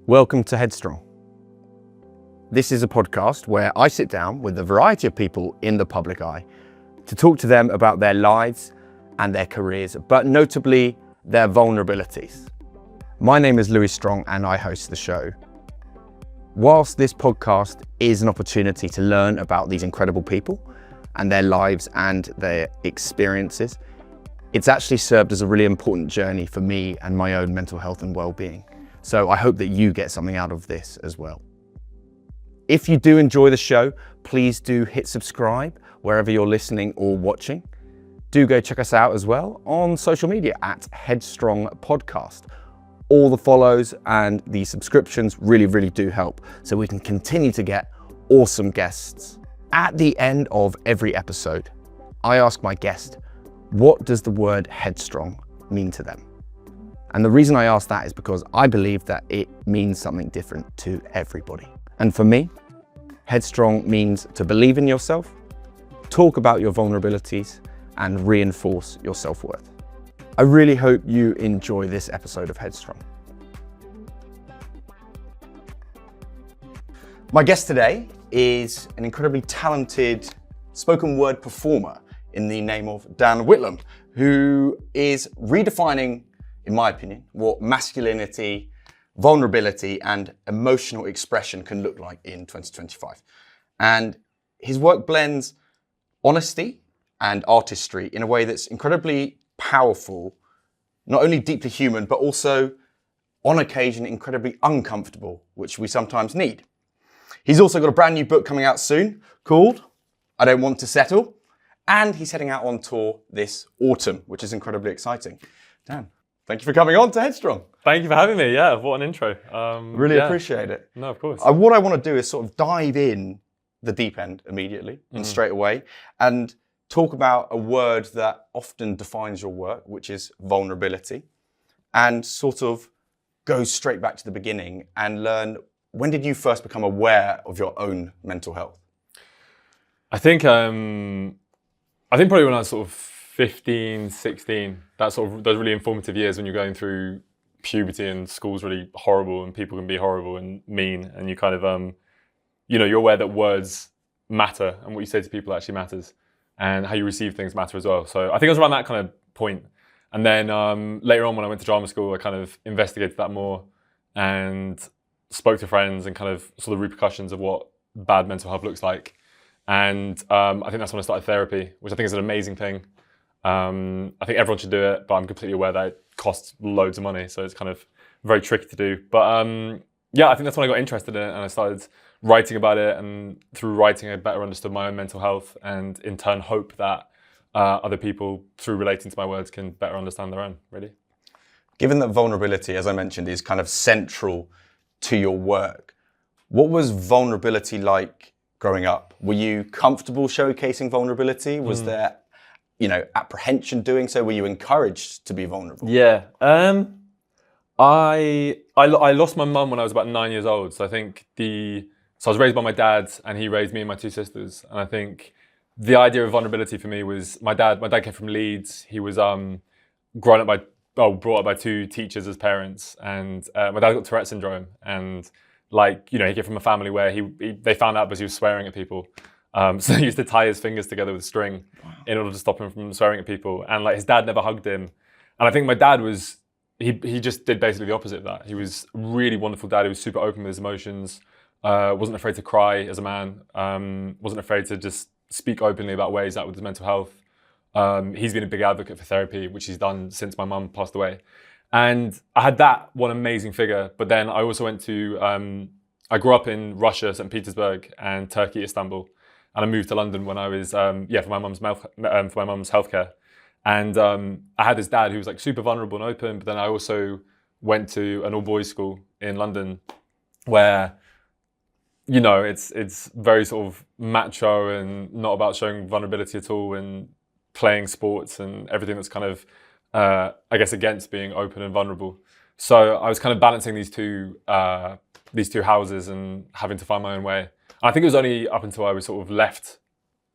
Welcome to Headstrong. This is a podcast where I sit down with a variety of people in the public eye to talk to them about their lives and their careers, but notably their vulnerabilities. My name is Louis Strong and I host the show. Whilst this podcast is an opportunity to learn about these incredible people and their lives and their experiences, it's actually served as a really important journey for me and my own mental health and well-being. So I hope that you get something out of this as well. If you do enjoy the show, please do hit subscribe wherever you're listening or watching. Do go check us out as well on social media at Headstrong Podcast. All the follows and the subscriptions really do help so we can continue to get awesome guests. At the end of every episode, I ask my guest, what does the word headstrong mean to them? And the reason I ask that is because I believe that it means something different to everybody. And for me, headstrong means to believe in yourself, talk about your vulnerabilities, and reinforce your self-worth. I really hope you enjoy this episode of Headstrong. My guest today is an incredibly talented spoken word performer in the name of Dan Whitlam, who is redefining, in my opinion, what masculinity, vulnerability, and emotional expression can look like in 2025. And his work blends honesty and artistry in a way that's incredibly powerful, not only deeply human, but also, on occasion, incredibly uncomfortable, which we sometimes need. He's also got a brand new book coming out soon called I Don't Want to Settle, and he's heading out on tour this autumn, which is incredibly exciting. Dan, thank you for coming on to Headstrong. Thank you for having me. Yeah, what an intro. Really appreciate it. No, of course. What I want to do is sort of dive in the deep end immediately and straight away and talk about a word that often defines your work, which is vulnerability, and sort of go straight back to the beginning and learn, when did you first become aware of your own mental health? I think probably when I was sort of 15, 16, that's sort of those really informative years when you're going through puberty and school's really horrible and people can be horrible and mean, and you kind of, you're aware that words matter and what you say to people actually matters and how you receive things matter as well. So I think it was around that kind of point. And then later on when I went to drama school, I kind of investigated that more and spoke to friends and kind of saw the repercussions of what bad mental health looks like. And I think that's when I started therapy, which I think is an amazing thing. I think everyone should do it, but I'm completely aware that it costs loads of money. So it's kind of very tricky to do. But I think that's when I got interested in it and I started writing about it. And through writing, I better understood my own mental health and in turn hope that other people, through relating to my words, can better understand their own, really. Given that vulnerability, as I mentioned, is kind of central to your work, what was vulnerability like growing up? Were you comfortable showcasing vulnerability? Was there, apprehension doing so? Were you encouraged to be vulnerable? Yeah. I lost my mum when I was about 9 years old. So I think so I was raised by my dad and he raised me and my two sisters. And I think the idea of vulnerability for me was my dad came from Leeds. He was brought up by two teachers as parents. And my dad got Tourette's syndrome. And he came from a family where they found out because he was swearing at people. So he used to tie his fingers together with string in order to stop him from swearing at people. And his dad never hugged him. And I think my dad he just did basically the opposite of that. He was a really wonderful dad. He was super open with his emotions, wasn't afraid to cry as a man, wasn't afraid to just speak openly about where he's at with his mental health. He's been a big advocate for therapy, which he's done since my mum passed away. And I had that one amazing figure, but then I also went to, I grew up in Russia, St. Petersburg, and Turkey, Istanbul. And I moved to London when I was, for my mum's healthcare. And I had this dad who was super vulnerable and open, but then I also went to an all-boys school in London where, it's very sort of macho and not about showing vulnerability at all and playing sports and everything that's kind of, against being open and vulnerable. So I was kind of balancing these two houses and having to find my own way. And I think it was only up until I was sort of left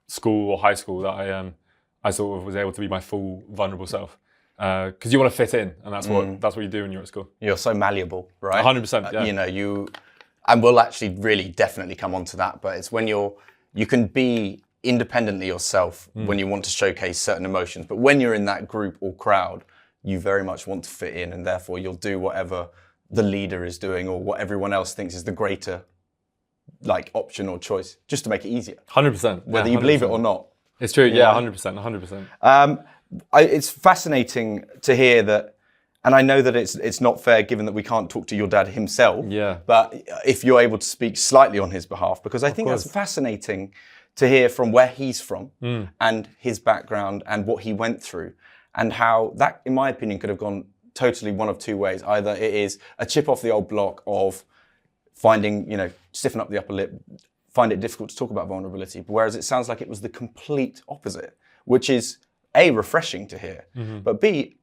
school or high school that I sort of was able to be my full vulnerable self. because you want to fit in, and that's what you do when you're at school. You're so malleable, right? 100%. Yeah. And we'll actually really definitely come on to that. But it's when you can be independently yourself when you want to showcase certain emotions. But when you're in that group or crowd, you very much want to fit in, and therefore you'll do whatever the leader is doing or what everyone else thinks is the greater option or choice, just to make it easier. 100%. Whether you believe it or not. It's true. Yeah, 100%. 100%. It's fascinating to hear that, and I know that it's not fair given that we can't talk to your dad himself. Yeah. But if you're able to speak slightly on his behalf, because I think that's fascinating to hear from where he's from and his background and what he went through, and how that, in my opinion, could have gone totally one of two ways. Either it is a chip off the old block of finding, stiffen up the upper lip, find it difficult to talk about vulnerability, whereas it sounds like it was the complete opposite, which is A, refreshing to hear, but B,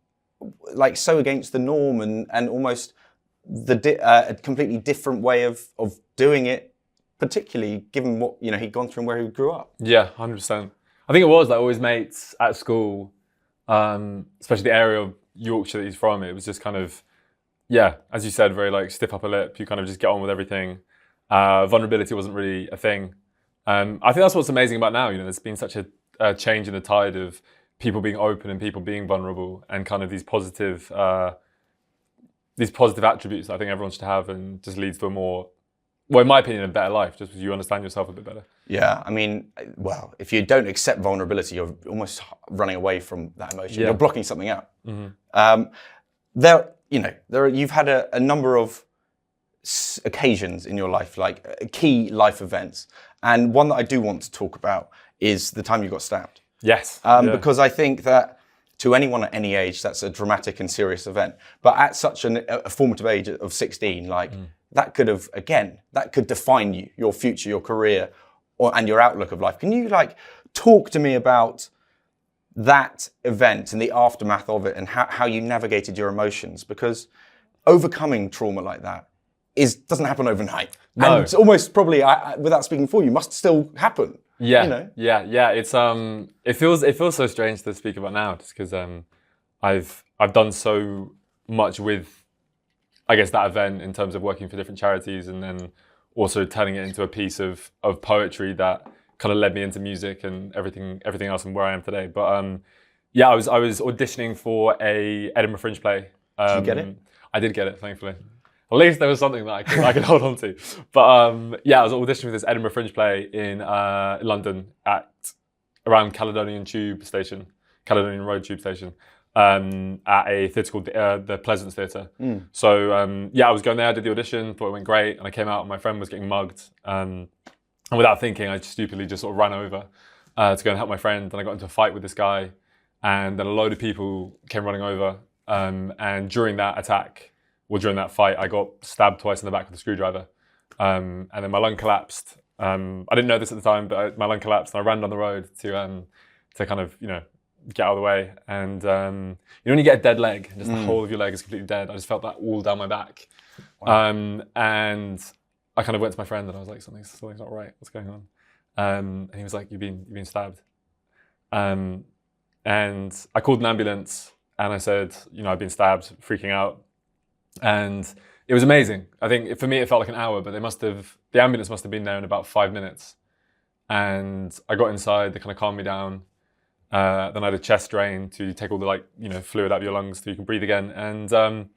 so against the norm and almost a completely different way of doing it, particularly given what he'd gone through and where he grew up. Yeah, 100%. I think it was all his mates at school, especially the area of Yorkshire that he's from. It was just kind of, as you said, very stiff upper lip. You kind of just get on with everything. Vulnerability wasn't really a thing. I think that's what's amazing about now. There's been such a change in the tide of people being open and people being vulnerable, and kind of these positive attributes that I think everyone should have, and just leads to a more, well, in my opinion, a better life, just because you understand yourself a bit better. Yeah, I mean, well, if you don't accept vulnerability, you're almost running away from that emotion. Yeah. You're blocking something out. You've had a number of occasions in your life, key life events, and one that I do want to talk about is the time you got stabbed. Yes. Because I think that to anyone at any age, that's a dramatic and serious event. But at such a formative age of 16, that could define you, your future, your career, and your outlook of life. Can you talk to me about that event and the aftermath of it, and how you navigated your emotions? Because overcoming trauma like that doesn't happen overnight. No. And it's almost probably, without speaking for you, must still happen. Yeah, yeah. It's it feels so strange to speak about now, just because I've done so much with, I guess, that event in terms of working for different charities, and then also turning it into a piece of poetry that kind of led me into music and everything else and where I am today. But I was auditioning for a Edinburgh Fringe play. Did you get it? I did get it, thankfully. At least there was something that I could hold on to. But I was auditioning for this Edinburgh Fringe play in London around Caledonian Road Tube Station, at a theatre called the Pleasance Theatre. So I was going there, I did the audition, thought it went great, and I came out and my friend was getting mugged. And without thinking, I stupidly just sort of ran over to go and help my friend, and I got into a fight with this guy, and then a load of people came running over, and during that fight, I got stabbed twice in the back with a screwdriver, and then my lung collapsed. I didn't know this at the time, but my lung collapsed, and I ran down the road to kind of get out of the way. And when you get a dead leg, and just the whole of your leg is completely dead, I just felt that all down my back. Wow. And I kind of went to my friend, and I was like, something's not right. What's going on? And he was like, you've been stabbed. And I called an ambulance, and I said, I've been stabbed, freaking out. And it was amazing. I think for me it felt like an hour, but the ambulance must have been there in about 5 minutes. And I got inside, they kind of calmed me down. Then I had a chest drain to take all the fluid out of your lungs so you can breathe again. And and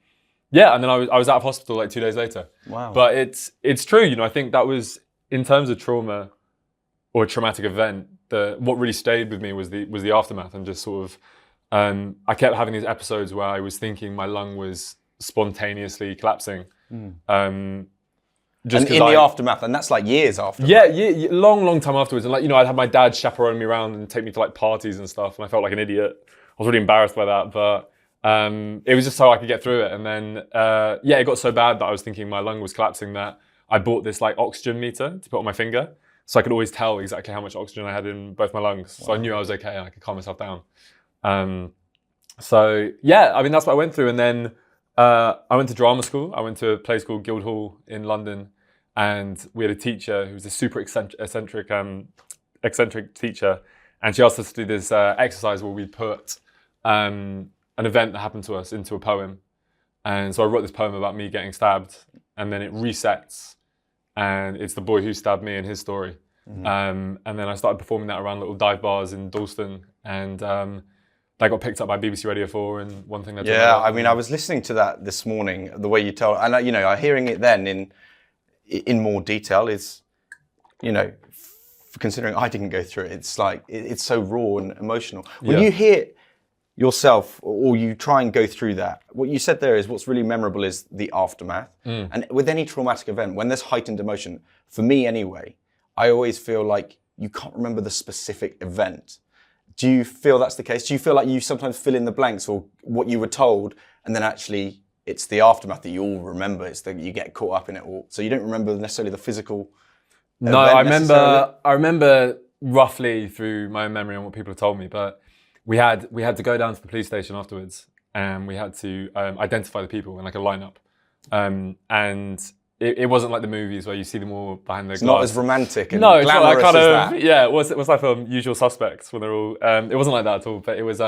then I was out of hospital 2 days later. Wow. But it's true, I think that was, in terms of trauma or a traumatic event, what really stayed with me was the aftermath, and just sort of I kept having these episodes where I was thinking my lung was spontaneously collapsing. Just in the aftermath, and that's years after. Yeah, long time afterwards. And I'd have my dad chaperone me around and take me to parties and stuff, and I felt like an idiot. I was really embarrassed by that, but it was just so I could get through it. And then it got so bad that I was thinking my lung was collapsing that I bought this oxygen meter to put on my finger, so I could always tell exactly how much oxygen I had in both my lungs. Wow. So I knew I was okay and I could calm myself down. That's what I went through. And then I went to drama school. I went to a place called Guildhall in London, and we had a teacher who was a super eccentric teacher, and she asked us to do this exercise where we put an event that happened to us into a poem. And so I wrote this poem about me getting stabbed, and then it resets, and it's the boy who stabbed me and his story. And then I started performing that around little dive bars in Dalston, and that got picked up by BBC Radio 4, and one thing that I mean, I was listening to that this morning, the way you tell, and you know, hearing it then in more detail is, you know, considering I didn't go through it, it's like it's so raw and emotional. When you hear yourself, or you try and go through that, what you said there is what's really memorable is the aftermath. And with any traumatic event, when there's heightened emotion, for me anyway, I always feel like you can't remember the specific event. Do you feel that's the case? Do you feel like you sometimes fill in the blanks or what you were told, and then actually it's the aftermath that you all remember? It's that you get caught up in it all, so you don't remember necessarily the physical. No, I remember roughly through my own memory and what people have told me, but we had to go down to the police station afterwards, and we had to identify the people in like a lineup, and it wasn't like the movies where you see them all behind the glass. Not as romantic and no, it's not glamorous that kind as of that. yeah. It was like Usual Suspects when they're all. It wasn't like that at all, but it was.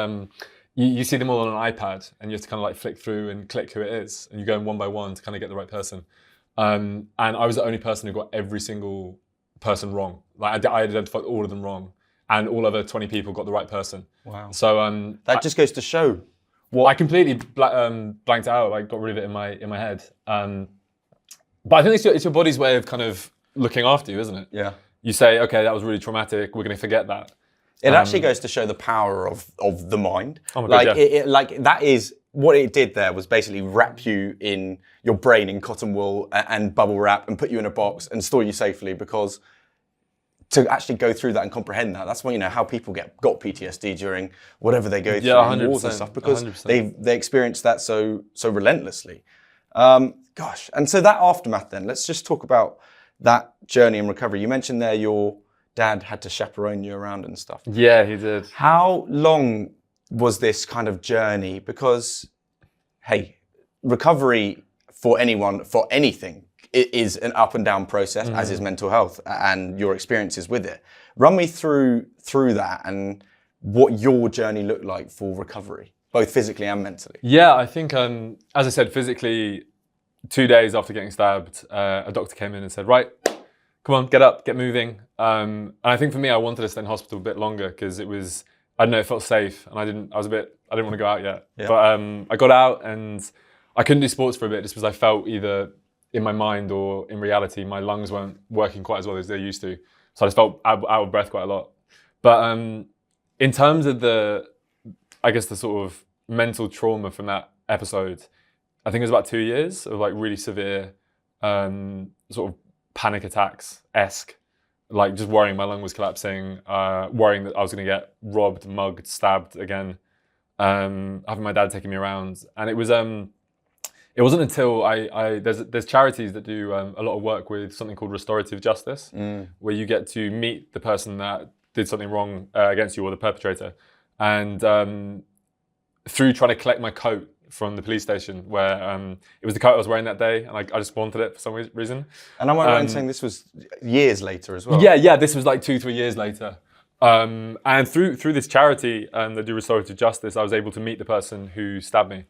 You see them all on an iPad, and you have to kind of like flick through and click who it is, and you go in one by one to kind of get the right person. And I was the only person who got every single person wrong. Like I identified all of them wrong, and all other 20 people got the right person. Wow. So that just goes to show what I completely blanked it out. I got rid of it in my head. But I think it's your body's way of kind of looking after you, isn't it? Yeah. You say, okay, that was really traumatic. We're going to forget that. It actually goes to show the power of the mind. Oh my God, yeah. Like that is what it did there, was basically wrap you in your brain in cotton wool and bubble wrap and put you in a box and store you safely, because to actually go through that and comprehend that, that's when, you know, how people got PTSD during whatever they go through in wars and stuff, because 100%. they experience that so relentlessly. Gosh, and so that aftermath then, let's just talk about that journey and recovery. You mentioned there your dad had to chaperone you around and stuff. Yeah, he did. How long was this kind of journey? Because, hey, recovery for anyone, for anything, it is an up and down process, as is mental health and your experiences with it. Run me through that and what your journey looked like for recovery, both physically and mentally. Yeah, I think, as I said, physically, 2 days after getting stabbed, a doctor came in and said, right, come on, get up, get moving. And I think for me, I wanted to stay in hospital a bit longer because it was, I don't know, it felt safe. And I didn't want to go out yet. Yeah. But I got out and I couldn't do sports for a bit just because I felt either in my mind or in reality, my lungs weren't working quite as well as they used to. So I just felt out of breath quite a lot. But in terms of the sort of mental trauma from that episode, I think it was about 2 years of like really severe sort of panic attacks-esque, like just worrying my lung was collapsing, worrying that I was going to get robbed, mugged, stabbed again, having my dad taking me around. And it wasn't until there's charities that do a lot of work with something called restorative justice, where you get to meet the person that did something wrong against you, or the perpetrator. And through trying to collect my coat from the police station, where it was the coat I was wearing that day, and I just wanted it for some reason. And am I right in saying this was years later as well? Yeah, this was like 2-3 years later. And through this charity that do restorative justice, I was able to meet the person who stabbed me.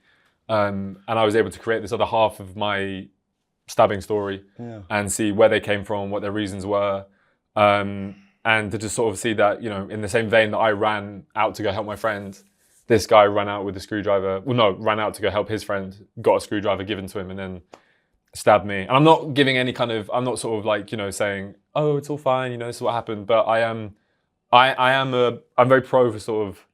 And I was able to create this other half of my stabbing story and see where they came from, what their reasons were. And to just sort of see that, you know, in the same vein that I ran out to go help my friend, this guy ran out with a screwdriver. Ran out to go help his friend, got a screwdriver given to him, and then stabbed me. And I'm not giving any kind of, I'm not sort of like, you know, saying, oh, it's all fine, you know, this is what happened. But I'm very pro for sort of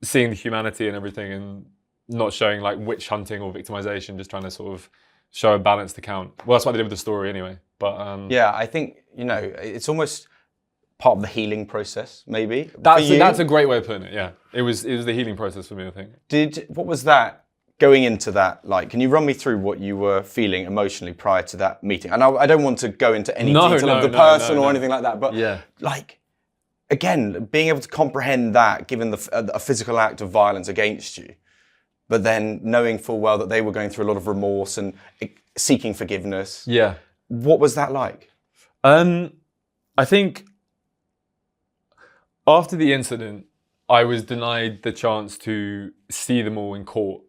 seeing the humanity and everything, and not showing like witch hunting or victimization, just trying to sort of show a balanced account. Well, that's what they did with the story anyway. But yeah, I think, you know, it's almost part of the healing process, maybe. That's a great way of putting it. Yeah, it was the healing process for me, I think. What was that going into that like? Can you run me through what you were feeling emotionally prior to that meeting? And I don't want to go into any detail of the person or anything like that, but like, again, being able to comprehend that, given a physical act of violence against you, but then knowing full well that they were going through a lot of remorse and seeking forgiveness. Yeah. What was that like? I think after the incident, I was denied the chance to see them all in court.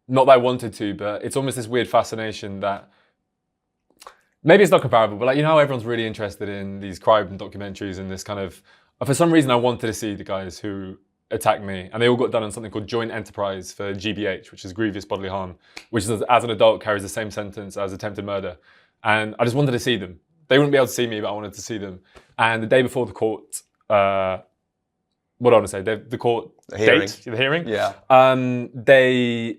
Not that I wanted to, but it's almost this weird fascination that maybe it's not comparable, but like, you know how everyone's really interested in these crime documentaries and this kind of, for some reason I wanted to see the guys who attacked me, and they all got done on something called joint enterprise for GBH, which is grievous bodily harm, which is, as an adult, carries the same sentence as attempted murder. And I just wanted to see them. They wouldn't be able to see me, but I wanted to see them. And the day before the court, what do I want to say? The court date, the hearing. Yeah. They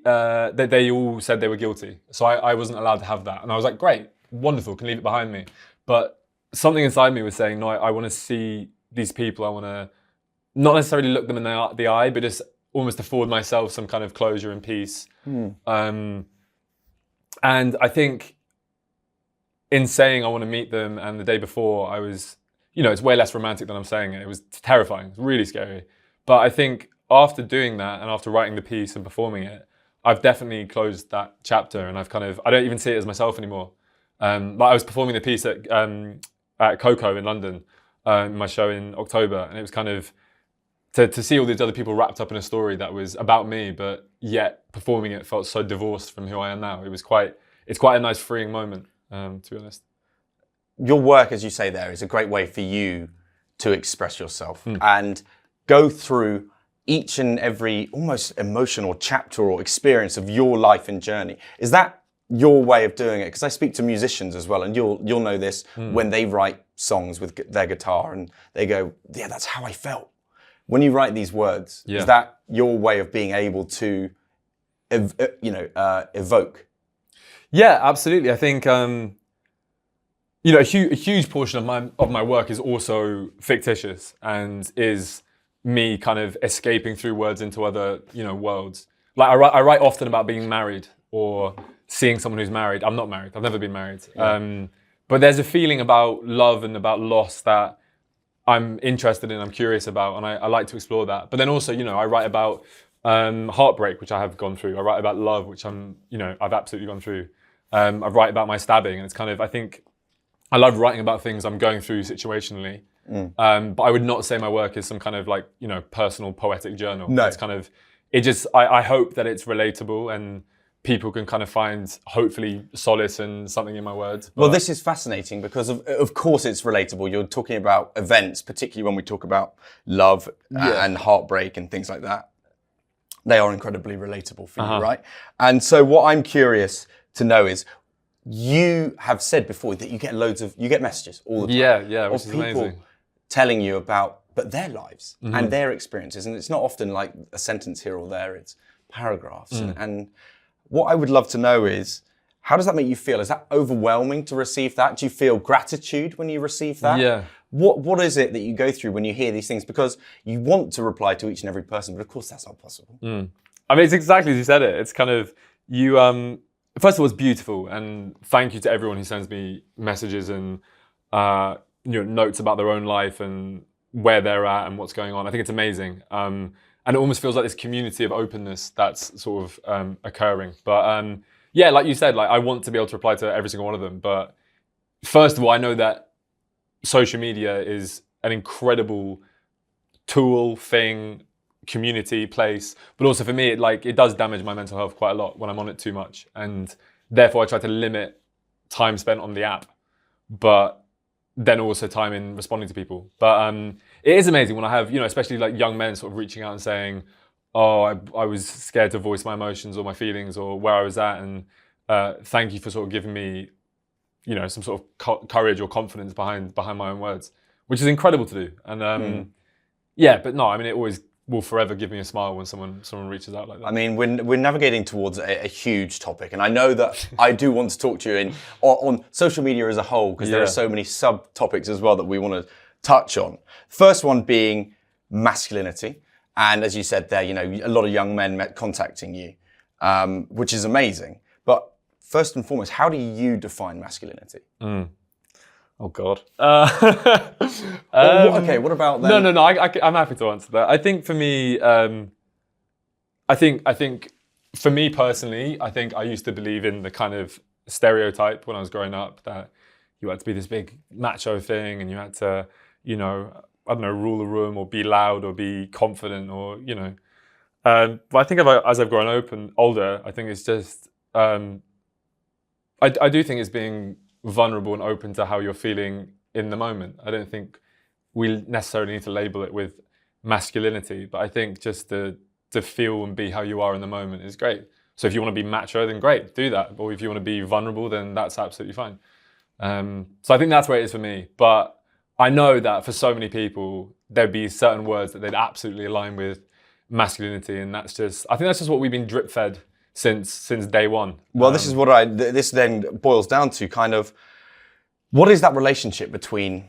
all said they were guilty, so I wasn't allowed to have that. And I was like, great, wonderful, can leave it behind me. But something inside me was saying, no, I want to see these people. I want to not necessarily look them in the eye, but just almost afford myself some kind of closure and peace. And I think in saying I want to meet them, and the day before I was, you know, it's way less romantic than I'm saying it. It was terrifying, it was really scary. But I think after doing that and after writing the piece and performing it, I've definitely closed that chapter, and I've kind of, I don't even see it as myself anymore. But I was performing the piece at Coco in London, my show in October, and it was kind of, to see all these other people wrapped up in a story that was about me, but yet performing it felt so divorced from who I am now. It's quite a nice freeing moment, to be honest. Your work, as you say there, is a great way for you to express yourself and go through each and every almost emotional chapter or experience of your life and journey. Is that your way of doing it? Because I speak to musicians as well, and you'll know this when they write songs with their guitar and they go, yeah, that's how I felt. When you write these words, is that your way of being able to, evoke? Yeah, absolutely. I think, a huge portion of my work is also fictitious and is me kind of escaping through words into other, worlds. Like I write often about being married or seeing someone who's married. I'm not married. I've never been married. Yeah. But there's a feeling about love and about loss that I'm interested in, I'm curious about, and I like to explore that. But then also, I write about heartbreak, which I have gone through. I write about love, which I've absolutely gone through. I write about my stabbing, and it's kind of, I think, I love writing about things I'm going through situationally. But I would not say my work is some kind of like, personal poetic journal. No. It's kind of, I hope that it's relatable and people can kind of find, hopefully, solace and something in my words. Well, this is fascinating because of course it's relatable. You're talking about events, particularly when we talk about love and heartbreak and things like that. They are incredibly relatable for you, right? And so what I'm curious to know is, you have said before that you get messages all the time. Yeah, which is people amazing. Telling you about their lives and their experiences. And it's not often like a sentence here or there, it's paragraphs. And what I would love to know is, how does that make you feel? Is that overwhelming to receive that? Do you feel gratitude when you receive that? Yeah. What is it that you go through when you hear these things? Because you want to reply to each and every person, but of course that's not possible. I mean, it's exactly as you said it. It's kind of, first of all, it's beautiful. And thank you to everyone who sends me messages and notes about their own life and where they're at and what's going on. I think it's amazing. And it almost feels like this community of openness that's sort of occurring. But like you said, like I want to be able to reply to every single one of them. But first of all, I know that social media is an incredible tool, thing, community, place. But also for me, it does damage my mental health quite a lot when I'm on it too much. And therefore I try to limit time spent on the app, but then also time in responding to people. But it is amazing when I have, especially like young men sort of reaching out and saying, oh, I was scared to voice my emotions or my feelings or where I was at. And thank you for sort of giving me, some sort of courage or confidence behind my own words, which is incredible to do. And but no, I mean, it always will forever give me a smile when someone reaches out like that. I mean, we're navigating towards a huge topic, and I know that I do want to talk to you on social media as a whole, because there are so many subtopics as well that we want to touch on. First one being masculinity, and as you said there, a lot of young men contacting you, which is amazing. But first and foremost, how do you define masculinity? Oh God. Okay, what about then? No. I'm happy to answer that. I think for me, I think for me personally, I think I used to believe in the kind of stereotype when I was growing up that you had to be this big macho thing and you had to, I don't know, rule the room or be loud or be confident or, you know. But I think as I've grown older, I think it's just, I do think it's being vulnerable and open to how you're feeling in the moment. I don't think we necessarily need to label it with masculinity, but I think just to feel and be how you are in the moment is great. So if you want to be macho, then great, do that. Or if you want to be vulnerable, then that's absolutely fine. So I think that's where it is for me. But I know that for so many people, there'd be certain words that they'd absolutely align with masculinity, and I think that's just what we've been drip fed since day one. Well, this is what this then boils down to kind of, what is that relationship between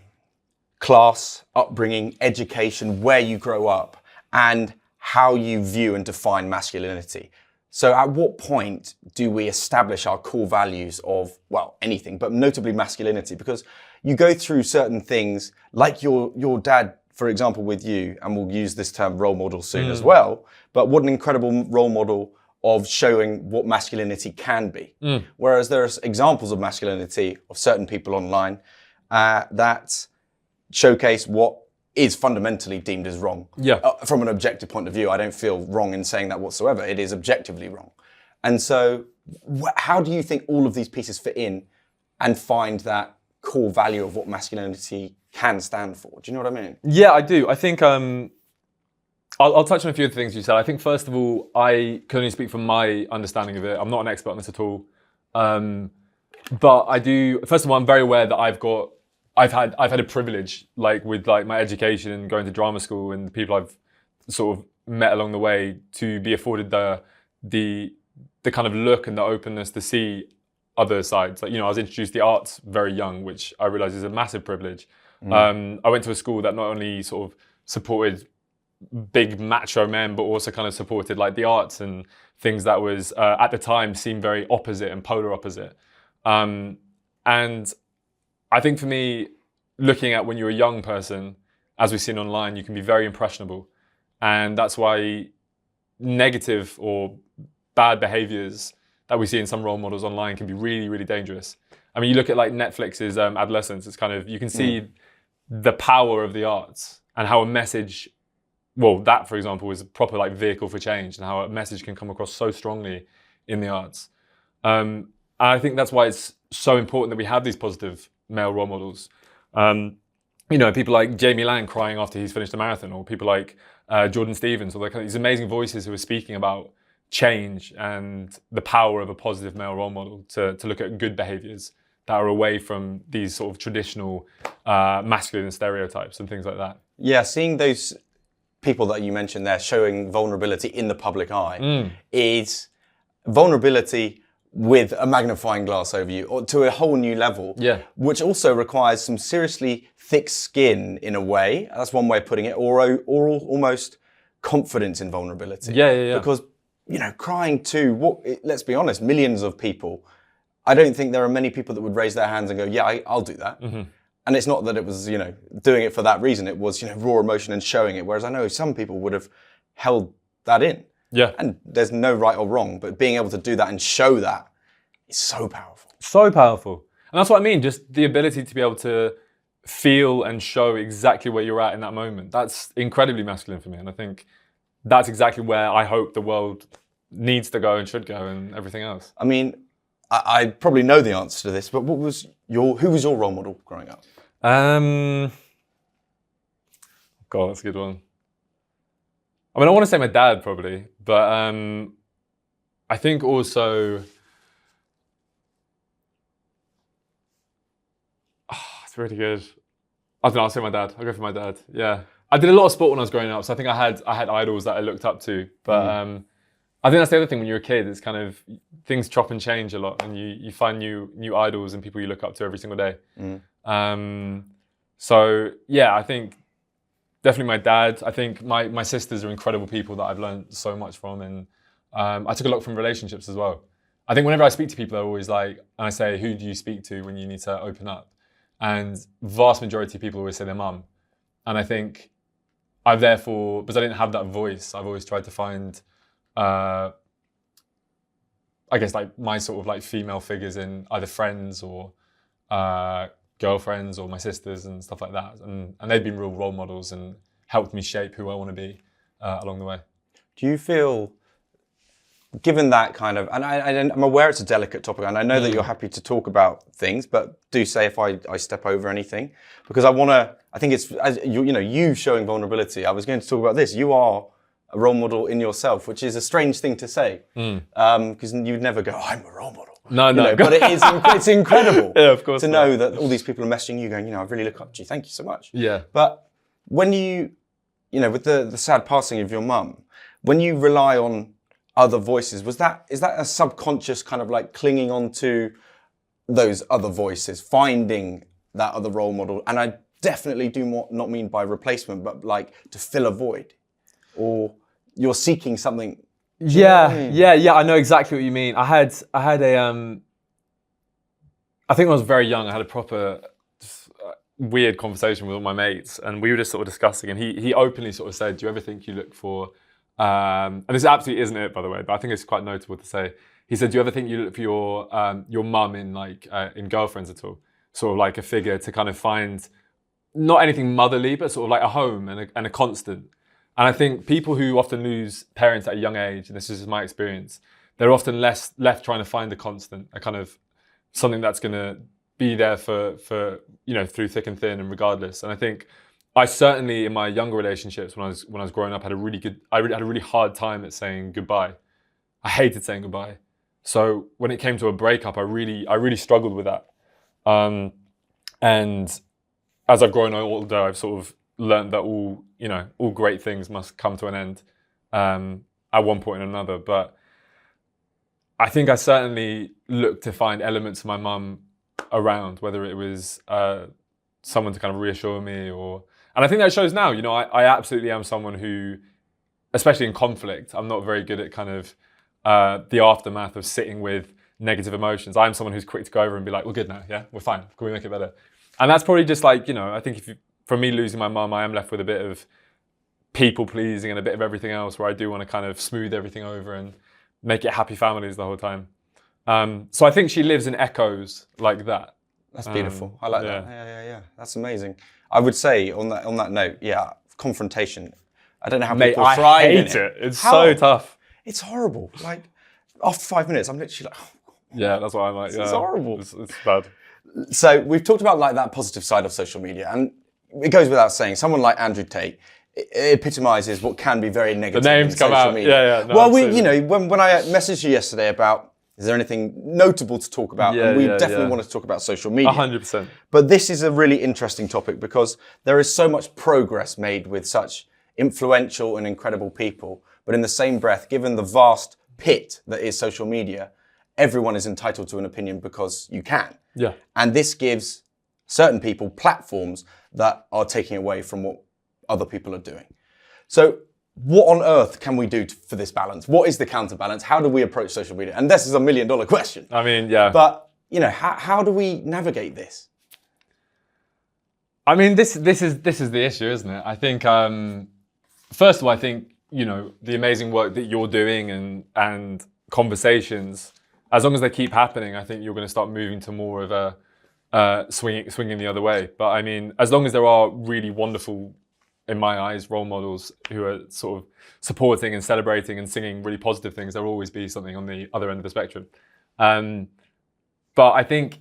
class, upbringing, education, where you grow up, and how you view and define masculinity? So at what point do we establish our core values of, well, anything, but notably masculinity? Because you go through certain things, like your dad, for example, with you, and we'll use this term role model soon as well, but what an incredible role model of showing what masculinity can be. Whereas there's examples of masculinity of certain people online that showcase what is fundamentally deemed as wrong. Yeah. From an objective point of view, I don't feel wrong in saying that whatsoever. It is objectively wrong. And so how do you think all of these pieces fit in and find that core value of what masculinity can stand for? Do you know what I mean? Yeah, I do. I think I'll touch on a few of the things you said. I think first of all, I can only speak from my understanding of it. I'm not an expert on this at all. But I do, first of all, I'm very aware that I've had a privilege, like with like my education and going to drama school and the people I've sort of met along the way, to be afforded the kind of look and the openness to see other sides. Like, you know, I was introduced to the arts very young, which I realized is a massive privilege. I went to a school that not only sort of supported big macho men, but also kind of supported like the arts and things that was at the time seemed very opposite and polar opposite. And I think for me, looking at when you're a young person, as we've seen online, you can be very impressionable. And that's why negative or bad behaviors that we see in some role models online can be really, really dangerous. I mean, you look at like Netflix's Adolescence, it's kind of, you can see the power of the arts and how a message, well, that, for example, is a proper like vehicle for change, and how a message can come across so strongly in the arts. And I think that's why it's so important that we have these positive male role models. You know, people like Jamie Lang crying after he's finished a marathon, or people like Jordan Stevens, or like these amazing voices who are speaking about change and the power of a positive male role model to look at good behaviors that are away from these sort of traditional masculine stereotypes and things like that. Yeah, seeing those people that you mentioned there showing vulnerability in the public eye is vulnerability with a magnifying glass over you, or to a whole new level, which also requires some seriously thick skin in a way. That's one way of putting it, or almost confidence in vulnerability. Yeah. Because, you know, crying to, let's be honest, millions of people, I don't think there are many people that would raise their hands and go, yeah, I'll do that. And it's not that it was, you know, doing it for that reason. It was, you know, raw emotion and showing it. Whereas I know some people would have held that in. Yeah. And there's no right or wrong, but being able to do that and show that is so powerful. So powerful. And that's what I mean, just the ability to be able to feel and show exactly where you're at in that moment. That's incredibly masculine for me. And I think that's exactly where I hope the world needs to go and should go, and everything else. I mean, I probably know the answer to this, but who was your role model growing up? God, that's a good one. I mean, I want to say my dad probably, but I think also, it's really good. I don't know, I'll say my dad. I'll go for my dad. Yeah. I did a lot of sport when I was growing up, so I think I had idols that I looked up to. But I think that's the other thing when you're a kid, it's kind of, things chop and change a lot, and you find new idols and people you look up to every single day. So yeah, I think definitely my dad. I think my sisters are incredible people that I've learned so much from, and I took a lot from relationships as well. I think whenever I speak to people, they're always like, and I say, who do you speak to when you need to open up? And vast majority of people always say their mum. And I think I've therefore, because I didn't have that voice, I've always tried to find, I guess like my sort of like female figures in either friends or girlfriends or my sisters and stuff like that. And they've been real role models and helped me shape who I want to be along the way. Do you feel, given that kind of, and I'm aware it's a delicate topic, and I know that you're happy to talk about things, but do say if I step over anything, because I think it's, as you showing vulnerability, I was going to talk about this. You are a role model in yourself, which is a strange thing to say, because you'd never go, I'm a role model. No. But it's incredible of course to know that all these people are messaging you going, I really look up to you. Thank you so much. Yeah. But when with the sad passing of your mum, when you rely on other voices, is that a subconscious kind of like clinging on to those other voices, finding that other role model? And I definitely do not mean by replacement, but like to fill a void, or you're seeking something. Yeah, I know exactly what you mean. I had a, I think when I was very young, I had a proper weird conversation with all my mates, and we were just sort of discussing, and he openly sort of said, do you ever think you look for, and this absolutely isn't it, by the way, but I think it's quite notable to say, he said, do you ever think you look for your mum in in girlfriends at all? Sort of like a figure to kind of find, not anything motherly, but sort of like a home and a constant. And I think people who often lose parents at a young age, and this is my experience, they're often left trying to find a constant, a kind of something that's going to be there for through thick and thin and regardless. And I think I certainly in my younger relationships when I was growing up I had a really hard time at saying goodbye. I hated saying goodbye. So when it came to a breakup, I really struggled with that. And as I've grown older, I've sort of learned that all great things must come to an end at one point or another. But I think I certainly looked to find elements of my mum around, whether it was someone to kind of reassure me and I think that shows now, I absolutely am someone who, especially in conflict, I'm not very good at kind of the aftermath of sitting with negative emotions. I'm someone who's quick to go over and be like, we're good now, yeah, we're fine, can we make it better? And that's probably just like, I think for me losing my mum, I am left with a bit of people pleasing and a bit of everything else, where I do want to kind of smooth everything over and make it happy families the whole time. So I think she lives in echoes like that. That's beautiful. I like that. Yeah. That's amazing. I would say on that note, confrontation. I don't know how people thrive in it. I hate it. It's so tough. It's horrible. Like after 5 minutes, I'm literally like, yeah, that's what I'm like. It's horrible. It's bad. So we've talked about like that positive side of social media, and it goes without saying, someone like Andrew Tate, it epitomizes what can be very negative. The names in come social out. media. Yeah. No, well, when I messaged you yesterday about, is there anything notable to talk about? And we definitely want to talk about social media. 100%. But this is a really interesting topic because there is so much progress made with such influential and incredible people. But in the same breath, given the vast pit that is social media, everyone is entitled to an opinion because you can. Yeah. And this gives certain people platforms that are taking away from what other people are doing. So what on earth can we do for this balance? What is the counterbalance? How do we approach social media? And this is $1 million question. I mean, yeah. But, how do we navigate this? I mean, this is the issue, isn't it? I think, first of all, I think, the amazing work that you're doing and conversations, as long as they keep happening, I think you're going to start moving to more of a swinging the other way. But I mean, as long as there are really wonderful, in my eyes, role models who are sort of supporting and celebrating and singing really positive things, there will always be something on the other end of the spectrum. But I think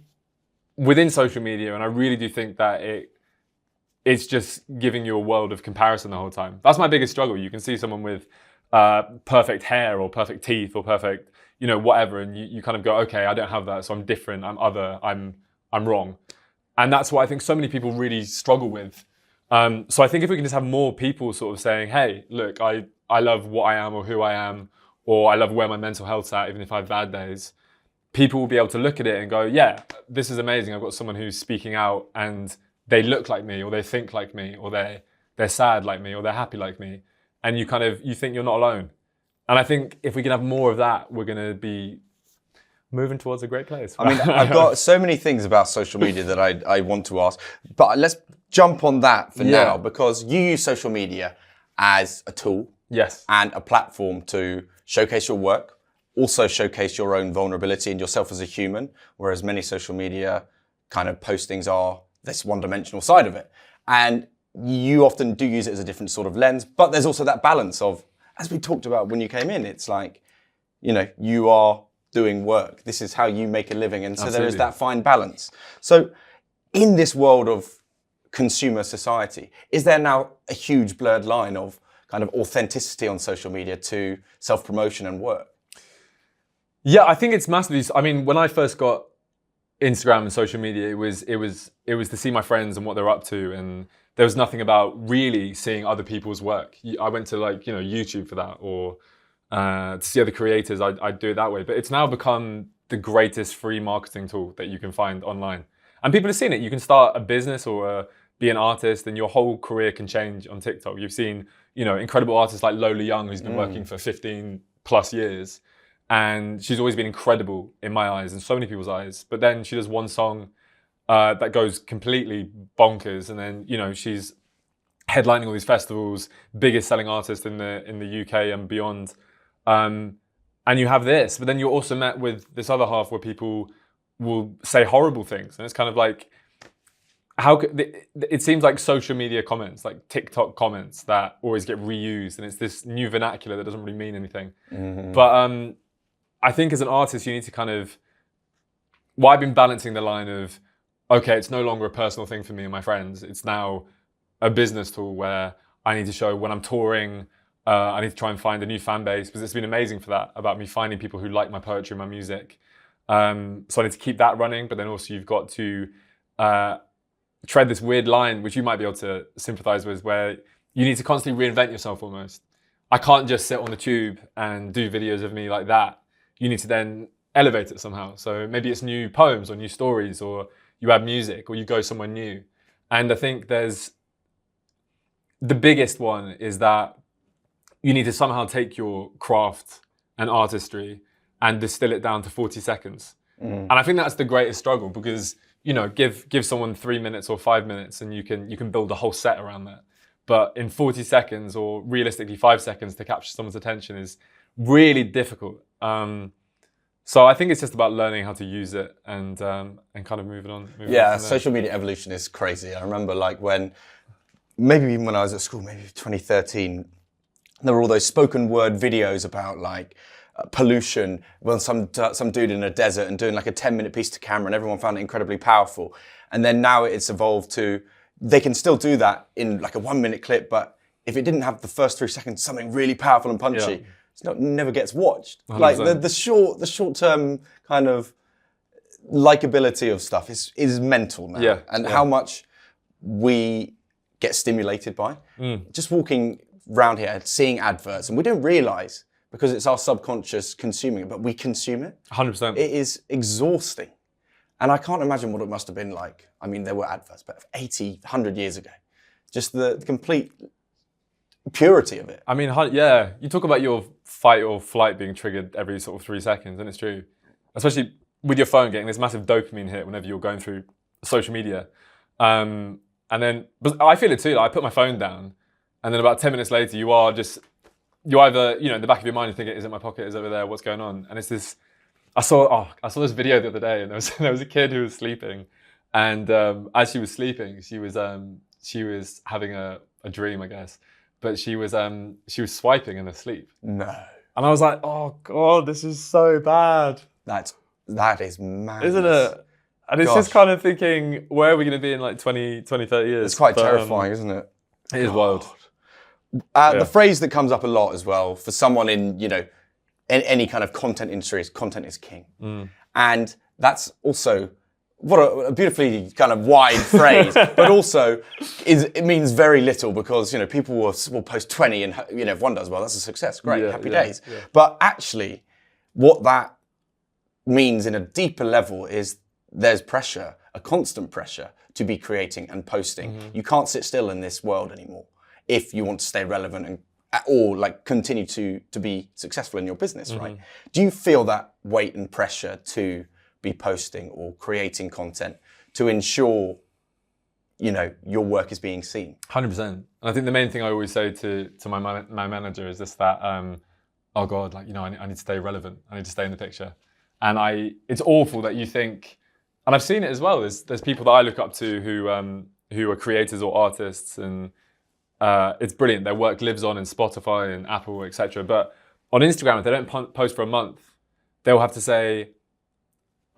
within social media, and I really do think that it's just giving you a world of comparison the whole time. That's my biggest struggle. You can see someone with perfect hair or perfect teeth or perfect, whatever, and you kind of go, okay, I don't have that, so I'm different, I'm other, I'm wrong. And that's what I think so many people really struggle with. So I think if we can just have more people sort of saying, hey, look, I love what I am or who I am, or I love where my mental health's at, even if I have bad days, people will be able to look at it and go, yeah, this is amazing. I've got someone who's speaking out and they look like me, or they think like me, or they're sad like me, or they're happy like me. And you think you're not alone. And I think if we can have more of that, we're going to be moving towards a great place. I mean, I've got so many things about social media that I want to ask, but let's jump on that for now, because you use social media as a tool, yes, and a platform to showcase your work, also showcase your own vulnerability and yourself as a human, whereas many social media kind of postings are this one-dimensional side of it. And you often do use it as a different sort of lens, but there's also that balance of, as we talked about when you came in, it's like, you know, you are doing work. This is how you make a living. And so there is that fine balance. So in this world of consumer society, is there now a huge blurred line of kind of authenticity on social media to self-promotion and work? Yeah, I think it's massively. I mean, when I first got Instagram and social media, it was to see my friends and what they're up to, and there was nothing about really seeing other people's work. I went to YouTube for that, or to see other creators. I'd do it that way. But it's now become the greatest free marketing tool that you can find online, and people have seen it. You can start a business or be an artist, and your whole career can change on TikTok. You've seen incredible artists like Lola Young, who's been working for 15 plus years. And she's always been incredible in my eyes and so many people's eyes. But then she does one song that goes completely bonkers, and then she's headlining all these festivals, biggest selling artist in the UK and beyond. And you have this, but then you're also met with this other half where people will say horrible things, and it's kind of like, it seems like social media comments, like TikTok comments, that always get reused, and it's this new vernacular that doesn't really mean anything. Mm-hmm. But I think as an artist, you need to kind of, I've been balancing the line of, okay, it's no longer a personal thing for me and my friends. It's now a business tool where I need to show when I'm touring, I need to try and find a new fan base, because it's been amazing for that, about me finding people who like my poetry and my music. So I need to keep that running, but then also you've got to tread this weird line, which you might be able to sympathize with, where you need to constantly reinvent yourself almost. I can't just sit on the tube and do videos of me like that. You need to then elevate it somehow. So maybe it's new poems or new stories, or you add music, or you go somewhere new. And I think the biggest one is that you need to somehow take your craft and artistry and distill it down to 40 seconds. And I think that's the greatest struggle, because give someone 3 minutes or 5 minutes and you can build a whole set around that. But in 40 seconds, or realistically 5 seconds, to capture someone's attention is really difficult. So I think it's just about learning how to use it and kind of moving on. Social media evolution is crazy. I remember maybe even when I was at school, maybe 2013, there were all those spoken word videos about pollution, when some dude in a desert and doing like a 10-minute piece to camera, and everyone found it incredibly powerful. And then now it's evolved to, they can still do that in like a 1-minute clip, but if it didn't have the first 3 seconds, something really powerful and punchy, it never gets watched. 100%. Like the short-term kind of likability of stuff is mental now. How much we get stimulated by. Just walking around here, seeing adverts, and we don't realize, because it's our subconscious consuming it, but we consume it. 100%. It is exhausting. And I can't imagine what it must have been like. I mean, there were adverts, but 80, 100 years ago. Just the complete purity of it. I mean, you talk about your fight or flight being triggered every sort of 3 seconds, and it's true. Especially with your phone getting this massive dopamine hit whenever you're going through social media. But I feel it too. Like, I put my phone down, and then about 10 minutes later, you either, in the back of your mind, you're thinking, is it in my pocket? Is it over there? What's going on? And it's this, I saw this video the other day, and there was a kid who was sleeping, and as she was sleeping, she was having a dream, I guess, but she was swiping in her sleep. No. And I was like, oh God, this is so bad. That is mad, isn't it? And it's just kind of thinking, where are we going to be in like 20, 30 years? It's quite terrifying, isn't it? It is wild. The phrase that comes up a lot as well for someone in any kind of content industry is content is king. And that's also what a beautifully kind of wide phrase, but also it means very little, because people will post 20 and if one does well, that's a success. Great, happy days. Yeah. But actually, what that means in a deeper level is there's pressure, a constant pressure to be creating and posting. You can't sit still in this world anymore if you want to stay relevant or continue to be successful in your business, right? Do you feel that weight and pressure to be posting or creating content to ensure, your work is being seen? 100%. And I think the main thing I always say to my manager is just that, oh God, I need to stay relevant. I need to stay in the picture. And it's awful that you think And I've seen it as well. There's people that I look up to who are creators or artists, and it's brilliant. Their work lives on in Spotify and Apple, etc. But on Instagram, if they don't post for a month, they'll have to say,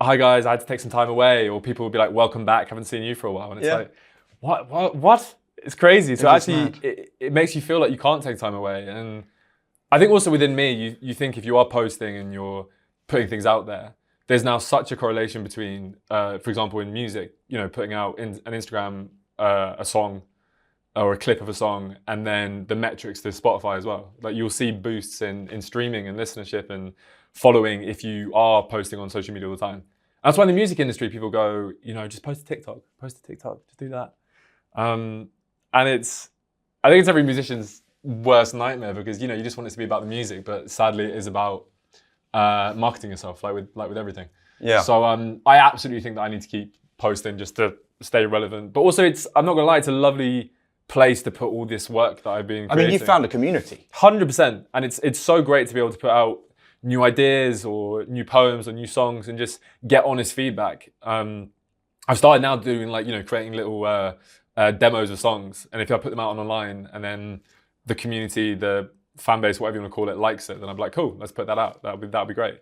"Hi guys, I had to take some time away," or people will be like, "Welcome back, haven't seen you for a while," and it's like, what? It's crazy. So actually, it makes you feel like you can't take time away. And I think also within me, you think if you are posting and you're putting things out there, there's now such a correlation between, for example, in music, putting out an Instagram, a song or a clip of a song, and then the metrics to Spotify as well. Like you'll see boosts in streaming and listenership and following if you are posting on social media all the time. That's why in the music industry, people go, just post to TikTok, just do that. And I think it's every musician's worst nightmare because, you just want it to be about the music, but sadly it is about marketing yourself, like with everything. Yeah. So I absolutely think that I need to keep posting just to stay relevant. But also I'm not gonna lie, it's a lovely place to put all this work that I've been creating. I mean, you found a community. 100%. And it's so great to be able to put out new ideas or new poems or new songs and just get honest feedback. I've started now doing creating little demos of songs. And if I put them out online and then the community, the fan base, whatever you want to call it, likes it, then I'm like, cool, let's put that out. That'd be great.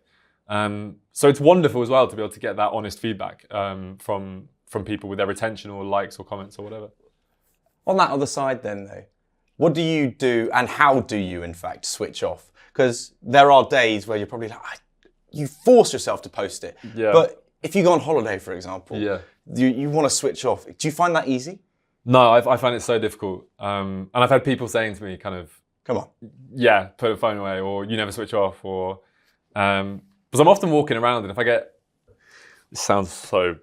So it's wonderful as well to be able to get that honest feedback from people with their retention or likes or comments or whatever. On that other side then though, what do you do and how do you in fact switch off? Because there are days where you're probably like, you force yourself to post it. Yeah. But if you go on holiday, for example, yeah. you want to switch off. Do you find that easy? No, I find it so difficult. And I've had people saying to me kind of, come on. Yeah, put the phone away or you never switch off or, because I'm often walking around and if I get, it sounds so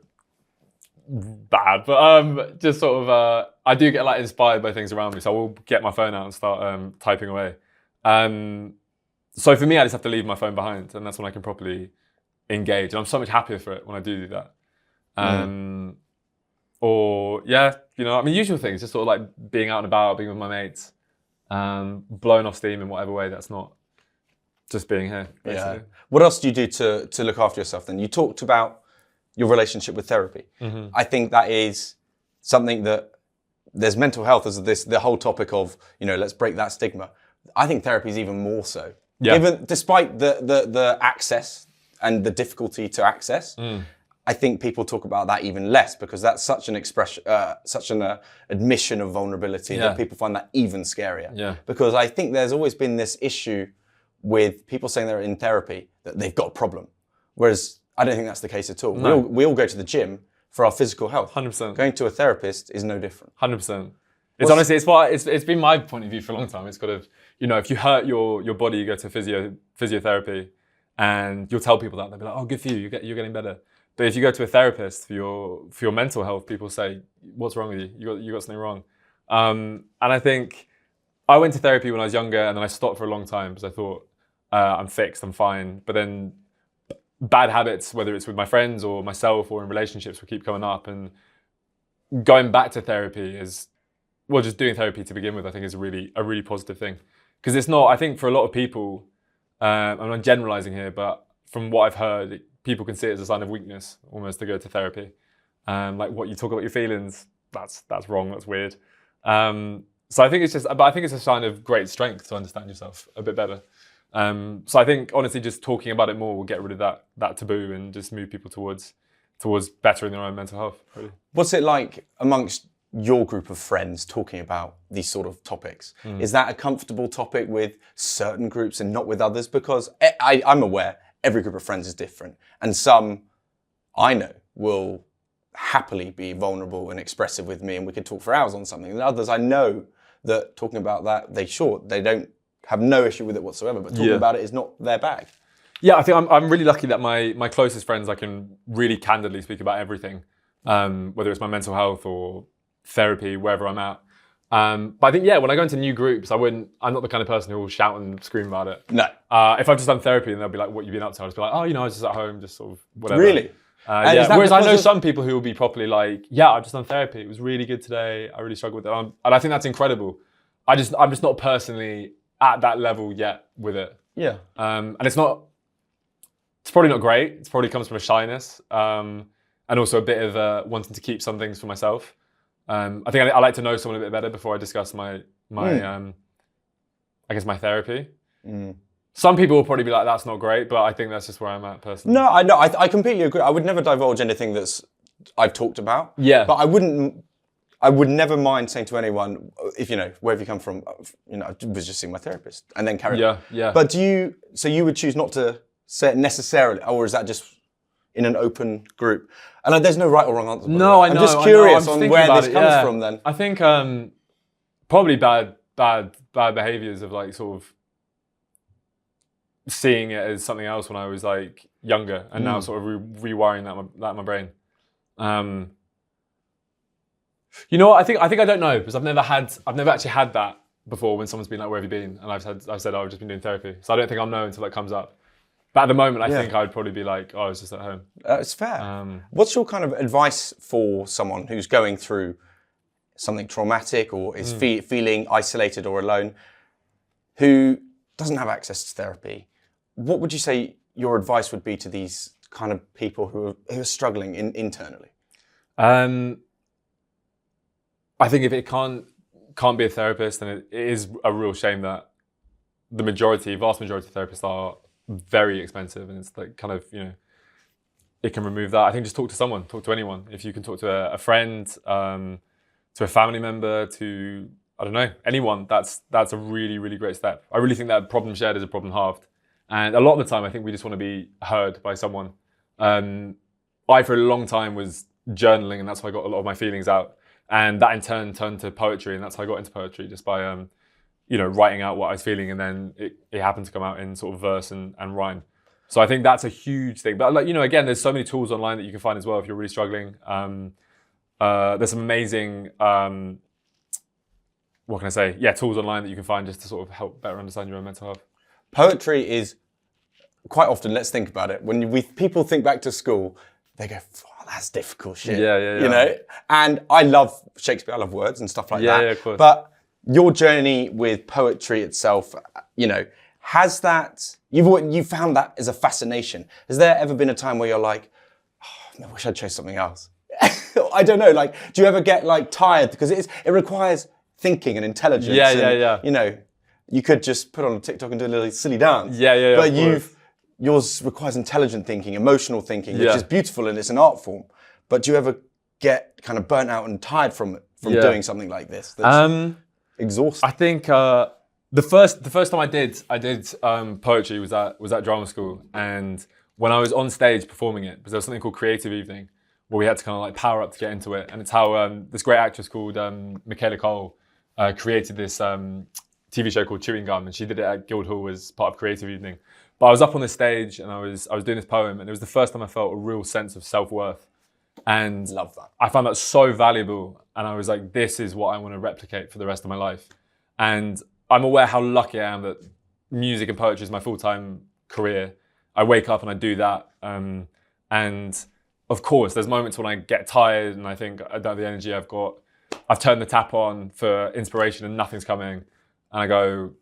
bad, but just sort of, I do get inspired by things around me. So I will get my phone out and start typing away. So for me, I just have to leave my phone behind and that's when I can properly engage. And I'm so much happier for it when I do that. Or yeah, usual things, just sort of being out and about, being with my mates, blowing off steam in whatever way that's not just being here, basically. Yeah. What else do you do to look after yourself then? You talked about your relationship with therapy. Mm-hmm. I think that is something that there's mental health as the whole topic of, let's break that stigma. I think therapy is even more so. Yeah. Even despite the access and the difficulty to access, I think people talk about that even less because that's such an expression, such an admission of vulnerability that people find that even scarier. Yeah. Because I think there's always been this issue with people saying they're in therapy that they've got a problem, whereas I don't think that's the case at all. No. We all go to the gym for our physical health. 100%. Going to a therapist is no different. 100%. It's honestly, it's been my point of view for a long time. It's kind of, if you hurt your body, you go to physiotherapy, and you'll tell people that they'll be like, "Oh, good for you, you're getting better." But if you go to a therapist for your mental health, people say, "What's wrong with you? You got something wrong." And I think I went to therapy when I was younger, and then I stopped for a long time because I thought I'm fixed, I'm fine. But then bad habits, whether it's with my friends or myself or in relationships, will keep coming up. And going back to therapy just doing therapy to begin with, I think is a really positive thing. Because it's not, I think for a lot of people, I'm not generalizing here, but from what I've heard, people can see it as a sign of weakness almost to go to therapy. What you talk about your feelings, that's wrong, that's weird. So I think it's a sign of great strength to understand yourself a bit better. So I think honestly, just talking about it more will get rid of that taboo and just move people towards bettering their own mental health. Really. What's it like amongst your group of friends talking about these sort of topics? Is that a comfortable topic with certain groups and not with others? Because I'm aware every group of friends is different, and some I know will happily be vulnerable and expressive with me, and we could talk for hours on something. And others I know that talking about that they don't have no issue with it whatsoever, but talking about it is not their bag. Yeah, I think I'm really lucky that my closest friends, I can really candidly speak about everything, whether it's my mental health or therapy, wherever I'm at. But I think, when I go into new groups, I'm not the kind of person who will shout and scream about it. No. If I've just done therapy and they'll be like, "What you been up to?" I'll just be like, "Oh, I was just at home, just sort of whatever." Really? Whereas I know some people who will be properly like, "Yeah, I've just done therapy. It was really good today. I really struggled with it." And I think that's incredible. I'm just not personally at that level yet with it. Yeah. And it's probably not great. It probably comes from a shyness. And and also a bit of wanting to keep some things for myself. I think I like to know someone a bit better before I discuss my I guess my therapy. Some people will probably be like, that's not great, but I think that's just where I'm at personally. No, I know. I completely agree. I would never divulge anything that's I've talked about. Yeah. But I would never mind saying to anyone, if, where have you come from? I was just seeing my therapist and then carry on. Yeah. But so you would choose not to say it necessarily, or is that just in an open group? And there's no right or wrong answer. No, I know. I'm just curious on where this comes yeah. from then. I think probably bad behaviors of like sort of seeing it as something else when I was like younger, and now sort of rewiring that in my brain. You know what? I think I don't know, because I've never actually had that before when someone's been like, "Where have you been?" And I've said, "Oh, I've just been doing therapy." So I don't think I'll know until that comes up. But at the moment, I think I'd probably be like, "Oh, I was just at home." It's fair. What's your kind of advice for someone who's going through something traumatic or is feeling isolated or alone, who doesn't have access to therapy? What would you say your advice would be to these kind of people who are struggling internally? I think if it can't be a therapist, then it is a real shame that the vast majority of therapists are very expensive, and it's like kind of, it can remove that. I think just talk to anyone. If you can talk to a friend, to a family member, to, I don't know, anyone, that's a really, really great step. I really think that problem shared is a problem halved. And a lot of the time, I think we just want to be heard by someone. I, for a long time, was journaling, and that's how I got a lot of my feelings out. And that in turn turned to poetry, and that's how I got into poetry, just by writing out what I was feeling, and then it happened to come out in sort of verse and rhyme. So I think that's a huge thing. But again, there's so many tools online that you can find as well if you're really struggling. There's some amazing, what can I say? Yeah, tools online that you can find just to sort of help better understand your own mental health. Poetry is quite often, let's think about it, when people think back to school, they go, oh, that's difficult shit. Yeah. And I love Shakespeare, I love words and stuff like that. Yeah, of course. But your journey with poetry itself, has that, you found that as a fascination. Has there ever been a time where you're like, oh, I wish I'd chose something else? I don't know, do you ever get tired? Because it requires thinking and intelligence. Yeah. You could just put on a TikTok and do a little silly dance. Yeah. But yours requires intelligent thinking, emotional thinking, which is beautiful, and it's an art form. But do you ever get kind of burnt out and tired from doing something like this? That's exhausting. I think the first time I did poetry was at drama school, and when I was on stage performing it, because there was something called Creative Evening, where we had to kind of power up to get into it, and it's how this great actress called Michaela Cole created this TV show called Chewing Gum, and she did it at Guildhall as part of Creative Evening. But I was up on the stage and I was doing this poem, and it was the first time I felt a real sense of self-worth. And love that. I found that so valuable, and I was like, this is what I want to replicate for the rest of my life. And I'm aware how lucky I am that music and poetry is my full-time career. I wake up and I do that. And of course, there's moments when I get tired and I think I don't have the energy I've got. I've turned the tap on for inspiration and nothing's coming. And I go,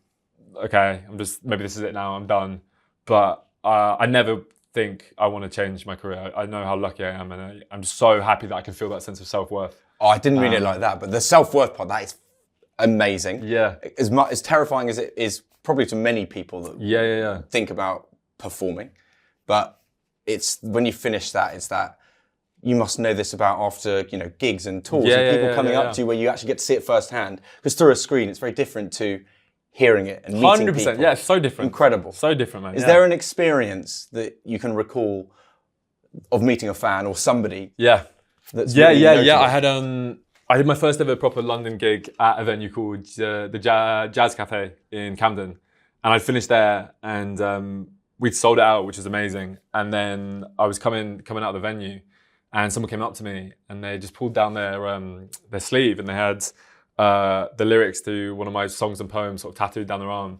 okay, maybe this is it now, I'm done. But I never think I want to change my career. I know how lucky I am, and I'm so happy that I can feel that sense of self-worth. Oh, I didn't mean it like that, but the self-worth part, that is amazing. Yeah. As terrifying as it is probably to many people that think about performing. But it's when you finish that, it's that you must know this about after, gigs and tours and people coming up to you where you actually get to see it firsthand. Because through a screen, it's very different to hearing it and meeting 100%, people. Yeah, it's so different. Incredible. So different, man. Is there an experience that you can recall of meeting a fan or somebody? Yeah. That's really notable? I did my first ever proper London gig at a venue called the Jazz Cafe in Camden. And I finished there, and we'd sold it out, which was amazing. And then I was coming out of the venue, and someone came up to me and they just pulled down their sleeve, and they had the lyrics to one of my songs and poems sort of tattooed down their arm.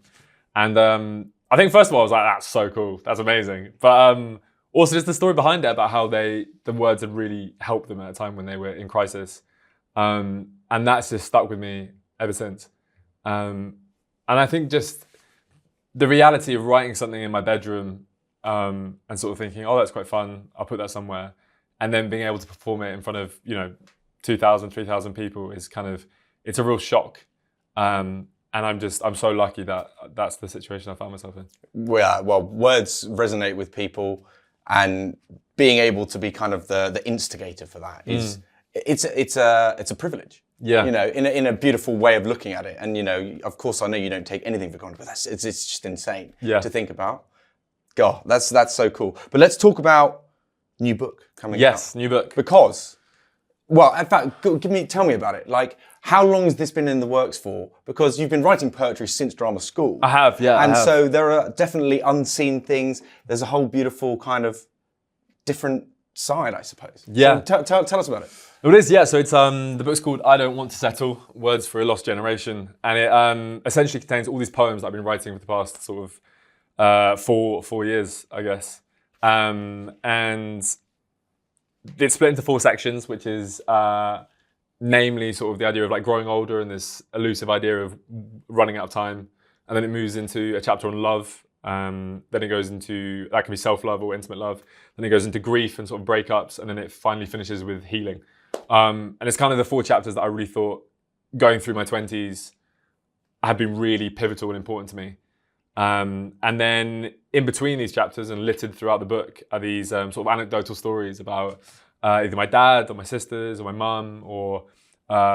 And I think first of all, I was like, that's so cool. That's amazing. But also just the story behind it about how the words had really helped them at a time when they were in crisis. And that's just stuck with me ever since. And I think just the reality of writing something in my bedroom and sort of thinking, oh, that's quite fun, I'll put that somewhere. and then being able to perform it in front of 2,000, 3,000 people is it's a real shock. And I'm so lucky that that's the situation I found myself in. Yeah, well, words resonate with people, and being able to be kind of the instigator for that is it's a privilege. Yeah. In a beautiful way of looking at it. And of course I know you don't take anything for granted, but it's just insane to think about. God, that's so cool. But let's talk about new book coming out. Yes, new book. Because, well, in fact, tell me about it. Like, how long has this been in the works for? Because you've been writing poetry since drama school. I have, yeah. And so there are definitely unseen things. There's a whole beautiful kind of different side, I suppose. Yeah. So tell us about it. It is, yeah. So it's the book's called I Don't Want to Settle, Words for a Lost Generation. And it essentially contains all these poems that I've been writing for the past sort of 4 years, I guess. And it's split into 4 sections, which is namely sort of the idea of like growing older and this elusive idea of running out of time. And then it moves into a chapter on love. Then it goes into, that can be self-love or intimate love. Then it goes into grief and sort of breakups. And then it finally finishes with healing. And it's kind of the 4 chapters that I really thought going through my 20s had been really pivotal and important to me. And then in between these chapters and littered throughout the book are these sort of anecdotal stories about either my dad or my sisters or my mum or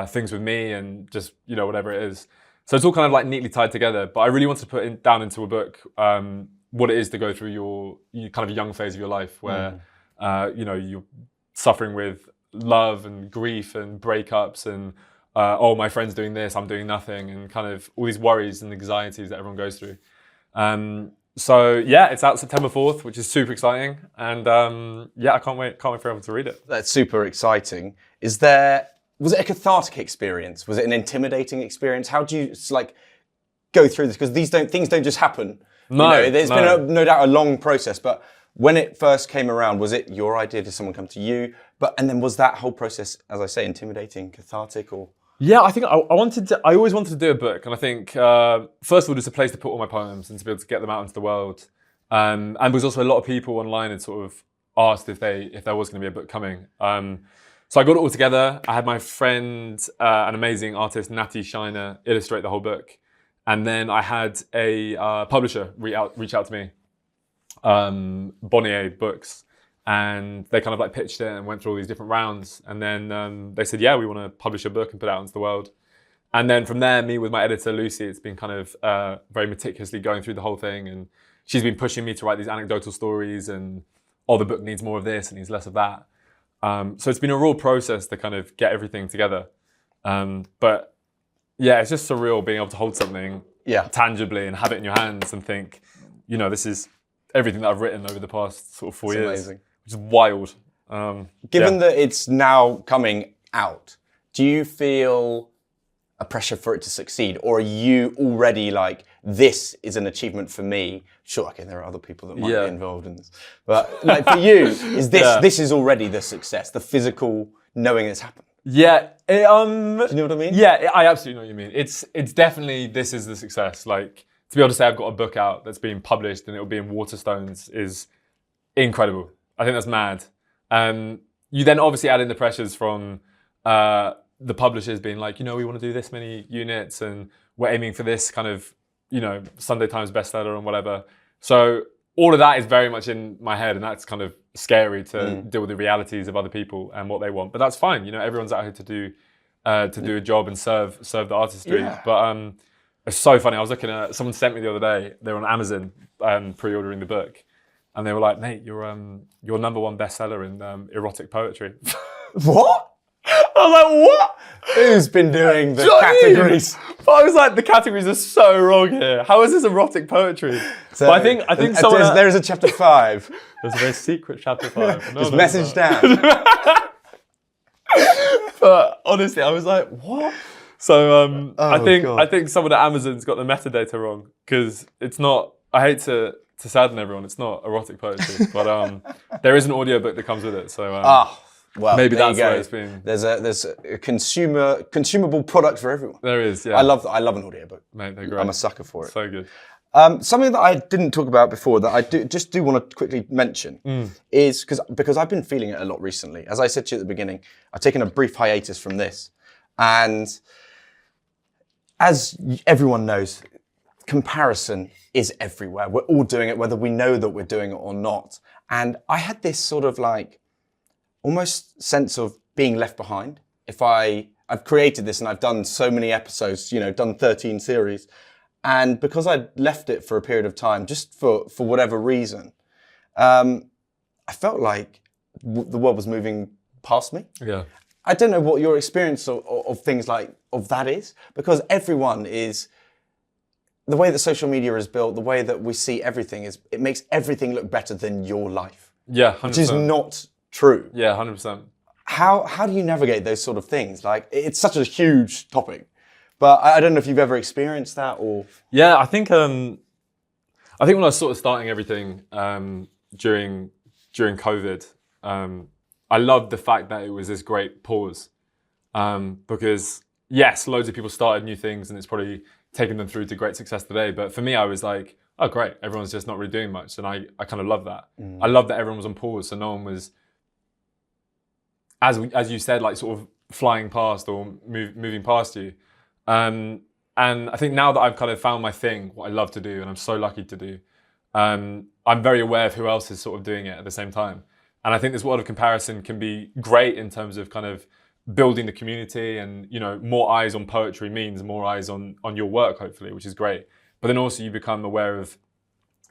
things with me and just, whatever it is. So it's all kind of like neatly tied together. But I really want to put down into a book what it is to go through your kind of young phase of your life where, you're suffering with love and grief and breakups and, my friend's doing this, I'm doing nothing, and kind of all these worries and anxieties that everyone goes through. So yeah, it's out September 4th, which is super exciting. And I can't wait for everyone to read it. That's super exciting. Was it a cathartic experience? Was it an intimidating experience? How do you go through this? Because things don't just happen. There's been no doubt a long process, but when it first came around, was it your idea? Did someone come to you? And then was that whole process, as I say, intimidating, cathartic, or? Yeah, I think I always wanted to do a book. And I think, first of all, just a place to put all my poems and to be able to get them out into the world. And there was also a lot of people online had sort of asked if there was going to be a book coming. So I got it all together. I had my friend, an amazing artist, Natty Shiner, illustrate the whole book. And then I had a publisher reach out to me, Bonnier Books. And they kind of like pitched it and went through all these different rounds. And then they said, yeah, we want to publish a book and put it out into the world. And then from there, me with my editor, Lucy, it's been kind of very meticulously going through the whole thing. And she's been pushing me to write these anecdotal stories and, the book needs more of this and needs less of that. So it's been a real process to kind of get everything together. But yeah, it's just surreal being able to hold something tangibly and have it in your hands and think, this is everything that I've written over the past sort of 4 years. Amazing. Which is wild. Given that it's now coming out, do you feel a pressure for it to succeed? Or are you already like, this is an achievement for me? Sure, okay, there are other people that might be involved in this. But like for you, is this is already the success, the physical knowing it's happened? Yeah. Do you know what I mean? Yeah, I absolutely know what you mean. It's definitely, this is the success. Like, to be able to say I've got a book out that's being published and it'll be in Waterstones is incredible. I think that's mad. You then obviously add in the pressures from the publishers being like, we want to do this many units and we're aiming for this kind of, Sunday Times bestseller and whatever. So all of that is very much in my head, and that's kind of scary to deal with the realities of other people and what they want. But that's fine. Everyone's out here to do a job and serve the artistry. Yeah. But it's so funny. I was looking at, someone sent me the other day, they were on Amazon pre-ordering the book. And they were like, mate, you're number 1 bestseller in erotic poetry. What? I was like, what? Who's been doing the categories? But I was like, the categories are so wrong here. How is this erotic poetry? So, but I think someone... There is a chapter 5. There's a very secret chapter 5. Just message down. But honestly, I was like, what? So I think someone at Amazon's got the metadata wrong, because it's not, I hate to sadden everyone, it's not erotic poetry, but there is an audiobook that comes with it. So well, maybe that's where it's been. There's a consumable product for everyone. There is, yeah. I love an audiobook. Mate, they're great. I'm a sucker for it. So good. Something that I didn't talk about before that I do want to quickly mention is because I've been feeling it a lot recently. As I said to you at the beginning, I've taken a brief hiatus from this. And as everyone knows, comparison is everywhere. We're all doing it, whether we know that we're doing it or not. And I had this sort of like almost sense of being left behind. I've created this and I've done so many episodes, done 13 series. And because I'd left it for a period of time, just for whatever reason, I felt like the world was moving past me. Yeah. I don't know what your experience of things of that is, because everyone is, the way that social media is built, the way that we see everything it makes everything look better than your life. Yeah, 100%. Which is not true. Yeah, 100%. How do you navigate those sort of things? Like, it's such a huge topic. But I don't know if you've ever experienced that or... Yeah, I think when I was sort of starting everything during COVID, I loved the fact that it was this great pause. Because yes, loads of people started new things and it's probably taken them through to great success today. But for me, I was like, oh great, everyone's just not really doing much. And I kind of love that. I love that everyone was on pause. So no one was, as you said, like sort of flying past or moving past you. And I think now that I've kind of found my thing, what I love to do, and I'm so lucky to do, I'm very aware of who else is sort of doing it at the same time. And I think this world of comparison can be great in terms of kind of building the community, and more eyes on poetry means more eyes on your work, hopefully, which is great. But then also you become aware of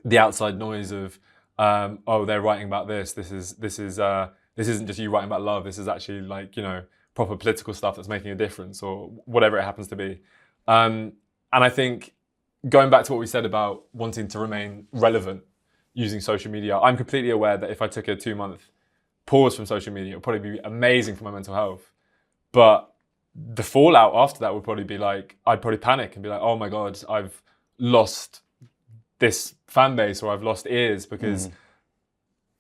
the outside noise of, oh, they're writing about this. This isn't just you writing about love. This is actually like, proper political stuff that's making a difference, or whatever it happens to be. And I think going back to what we said about wanting to remain relevant using social media, I'm completely aware that if I took a 2-month pause from social media, it would probably be amazing for my mental health. But the fallout after that would probably be like, I'd probably panic and be like, oh my God, I've lost this fan base, or I've lost ears, because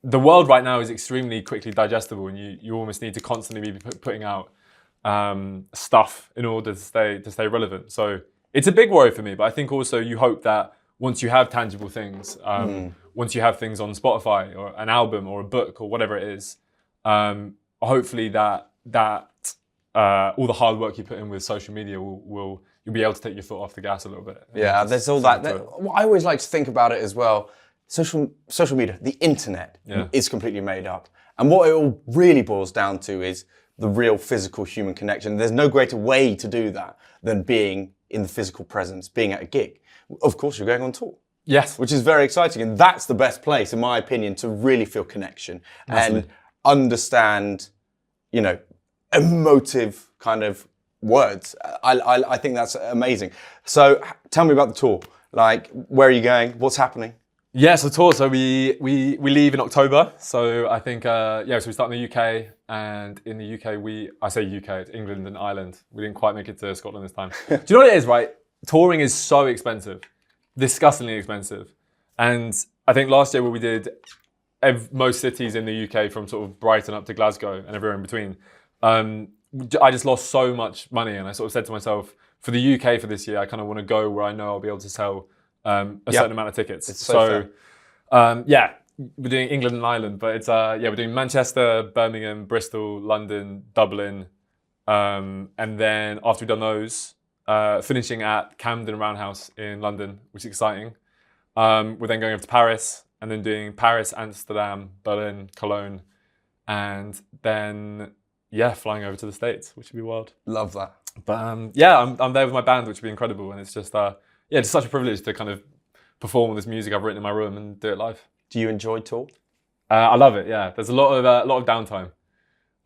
the world right now is extremely quickly digestible, and you almost need to constantly be putting out stuff in order to stay relevant. So it's a big worry for me, but I think also you hope that once you have tangible things, once you have things on Spotify or an album or a book or whatever it is, hopefully that all the hard work you put in with social media you'll be able to take your foot off the gas a little bit. Yeah, there's all that. I always like to think about it as well. Social media, the internet is completely made up. And what it all really boils down to is the real physical human connection. There's no greater way to do that than being in the physical presence, being at a gig. Of course, you're going on tour. Yes. Which is very exciting. And that's the best place, in my opinion, to really feel connection and understand, emotive kind of words. I think that's amazing. So tell me about the tour. Like, where are you going? What's happening? Yeah, so tour. So we leave in October. So I think, so we start in the UK, and in the UK, I say UK, it's England and Ireland. We didn't quite make it to Scotland this time. Do you know what it is, right? Touring is so expensive, disgustingly expensive. And I think last year, where we did most cities in the UK, from sort of Brighton up to Glasgow and everywhere in between, I just lost so much money. And I sort of said to myself, for the UK for this year, I kind of want to go where I know I'll be able to sell a certain amount of tickets. It's so we're doing England and Ireland, but it's we're doing Manchester, Birmingham, Bristol, London, Dublin, and then after we've done those, finishing at Camden Roundhouse in London, which is exciting. We're then going over to Paris, and then doing Paris, Amsterdam, Berlin, Cologne, and then flying over to the States, which would be wild. Love that. But I'm there with my band, which would be incredible, and it's just it's such a privilege to kind of perform all this music I've written in my room and do it live. Do you enjoy tour? I love it. Yeah, there's a lot of downtime.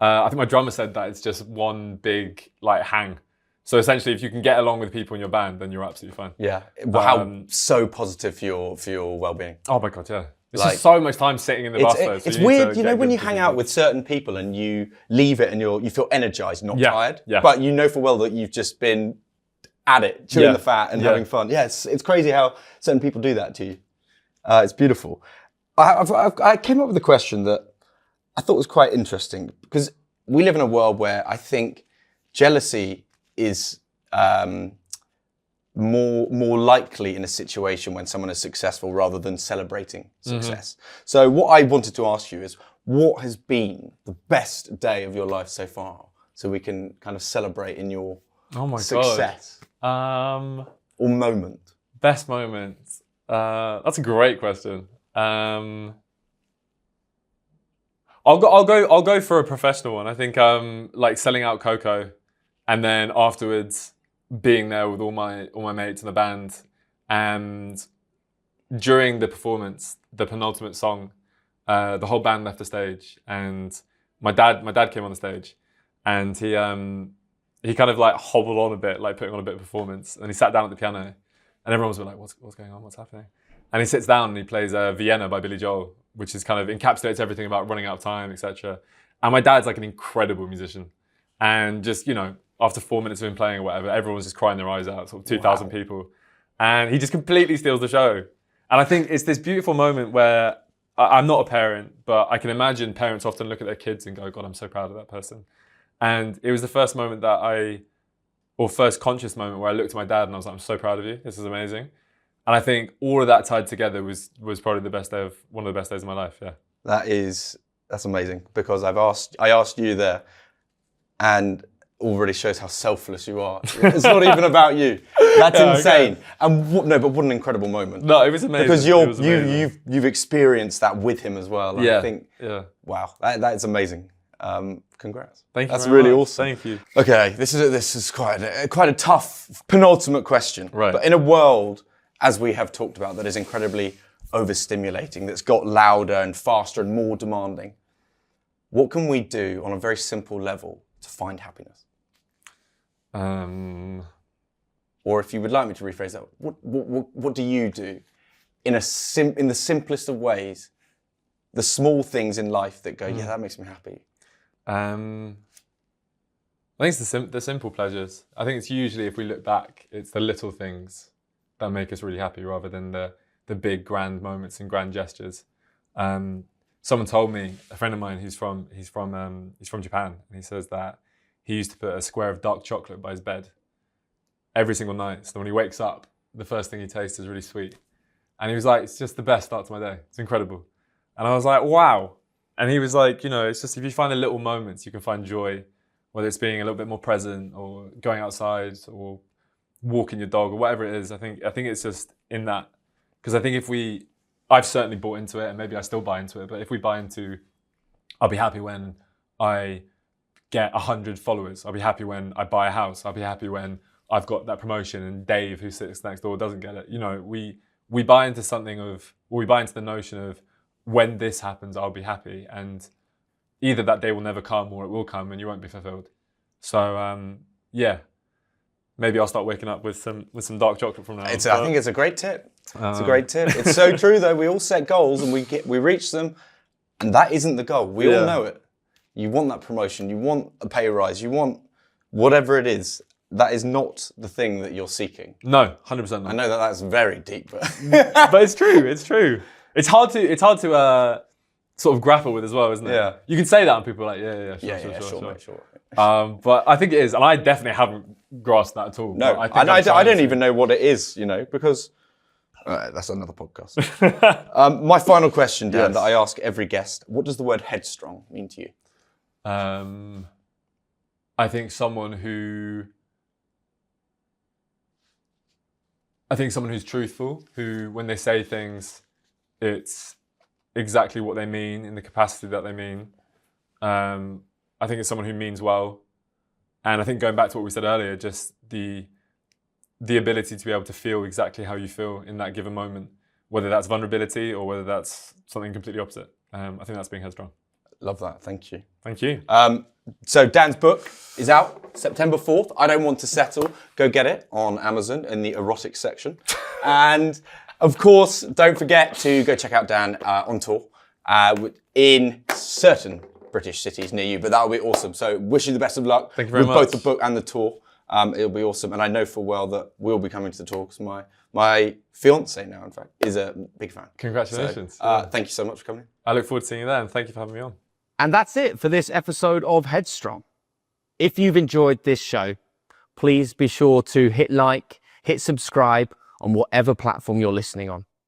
I think my drummer said that it's just one big hang. So essentially, if you can get along with people in your band, then you're absolutely fine. Yeah. How so positive for your well-being. Oh my God, yeah. It's just so much time sitting in the bus though. It's weird, when you hang out with certain people and you leave it and you feel energized, not tired. Yeah. But you know for well that you've just been at it, chewing the fat and having fun. Yeah, it's crazy how certain people do that to you. It's beautiful. I came up with a question that I thought was quite interesting, because we live in a world where I think jealousy is more likely in a situation when someone is successful rather than celebrating success. So what I wanted to ask you is, what has been the best day of your life so far? So we can kind of celebrate in your success. God. Or moment. Best moment. That's a great question. I'll go for a professional one. I think like selling out Coco, and then afterwards being there with all my mates in the band, and during the performance, the penultimate song, the whole band left the stage, and my dad came on the stage, and he kind of like hobbled on a bit, like putting on a bit of performance, and he sat down at the piano, and everyone was like, what's going on, what's happening? And he sits down and he plays Vienna by Billy Joel, which is kind of encapsulates everything about running out of time, etc. And my dad's like an incredible musician, and just, you know, after 4 minutes of him playing or whatever, everyone was just crying their eyes out, sort of 2,000 people. And he just completely steals the show. And I think it's this beautiful moment where I'm not a parent, but I can imagine parents often look at their kids and go, God, I'm so proud of that person. And it was the first moment first conscious moment where I looked at my dad and I was like, I'm so proud of you. This is amazing. And I think all of that tied together was probably one of the best days of my life, yeah. That's amazing, because I asked you there, and already shows how selfless you are. It's not even about you. That's insane. Okay. And what an incredible moment. No, it was amazing. Because you've experienced that with him as well. Yeah. I think, wow, that is amazing. Congrats. Thank you. That's really awesome. Thank you. Okay, this is quite a tough penultimate question. Right. But in a world, as we have talked about, that is incredibly overstimulating, that's got louder and faster and more demanding, what can we do on a very simple level to find happiness? Or if you would like me to rephrase that, what do you do in the simplest of ways, the small things in life that go, yeah, that makes me happy? I think it's the simple pleasures. I think it's usually, if we look back, it's the little things that make us really happy rather than the big grand moments and grand gestures. Someone told me, a friend of mine, he's from Japan, and he says that he used to put a square of dark chocolate by his bed every single night. So when he wakes up, the first thing he tastes is really sweet. And he was like, it's just the best start to my day. It's incredible. And I was like, wow. And he was like, you know, it's just, if you find the little moments, you can find joy, whether it's being a little bit more present or going outside or walking your dog or whatever it is. I think it's just in that. Because I think I've certainly bought into it, and maybe I still buy into it, but if we buy into, I'll be happy when I get 100 followers. I'll be happy when I buy a house. I'll be happy when I've got that promotion and Dave, who sits next door, doesn't get it. You know, we buy into we buy into the notion of, when this happens, I'll be happy. And either that day will never come or it will come and you won't be fulfilled. So, yeah, maybe I'll start waking up with some dark chocolate from now on. I think it's a great tip. It's a great tip. It's so true though. We all set goals and we reach them, and that isn't the goal. We all know it. You want that promotion, you want a pay rise, you want whatever it is. That is not the thing that you're seeking. No, 100% not. I know that's very deep, but but it's true. It's true. It's hard to sort of grapple with as well, isn't it? Yeah. You can say that and people are like, sure. But I think it is, and I definitely haven't grasped that at all. No, I don't even know what it is, you know, because that's another podcast. My final question, Dan, that I ask every guest: what does the word headstrong mean to you? I think someone who's truthful, who, when they say things, it's exactly what they mean in the capacity that they mean. I think it's someone who means well. And I think, going back to what we said earlier, just the ability to be able to feel exactly how you feel in that given moment, whether that's vulnerability or whether that's something completely opposite. I think that's being headstrong. Love that. Thank you. Thank you. So Dan's book is out September 4th. I Don't Want to Settle. Go get it on Amazon in the erotic section. And of course, don't forget to go check out Dan on tour in certain British cities near you, but that'll be awesome. So wish you the best of luck. Thank you very much. With both the book and the tour. It'll be awesome. And I know full well that we'll be coming to the tour because my fiance now, in fact, is a big fan. Congratulations. So, thank you so much for coming. I look forward to seeing you there, and thank you for having me on. And that's it for this episode of Headstrong. If you've enjoyed this show, please be sure to hit like, hit subscribe on whatever platform you're listening on.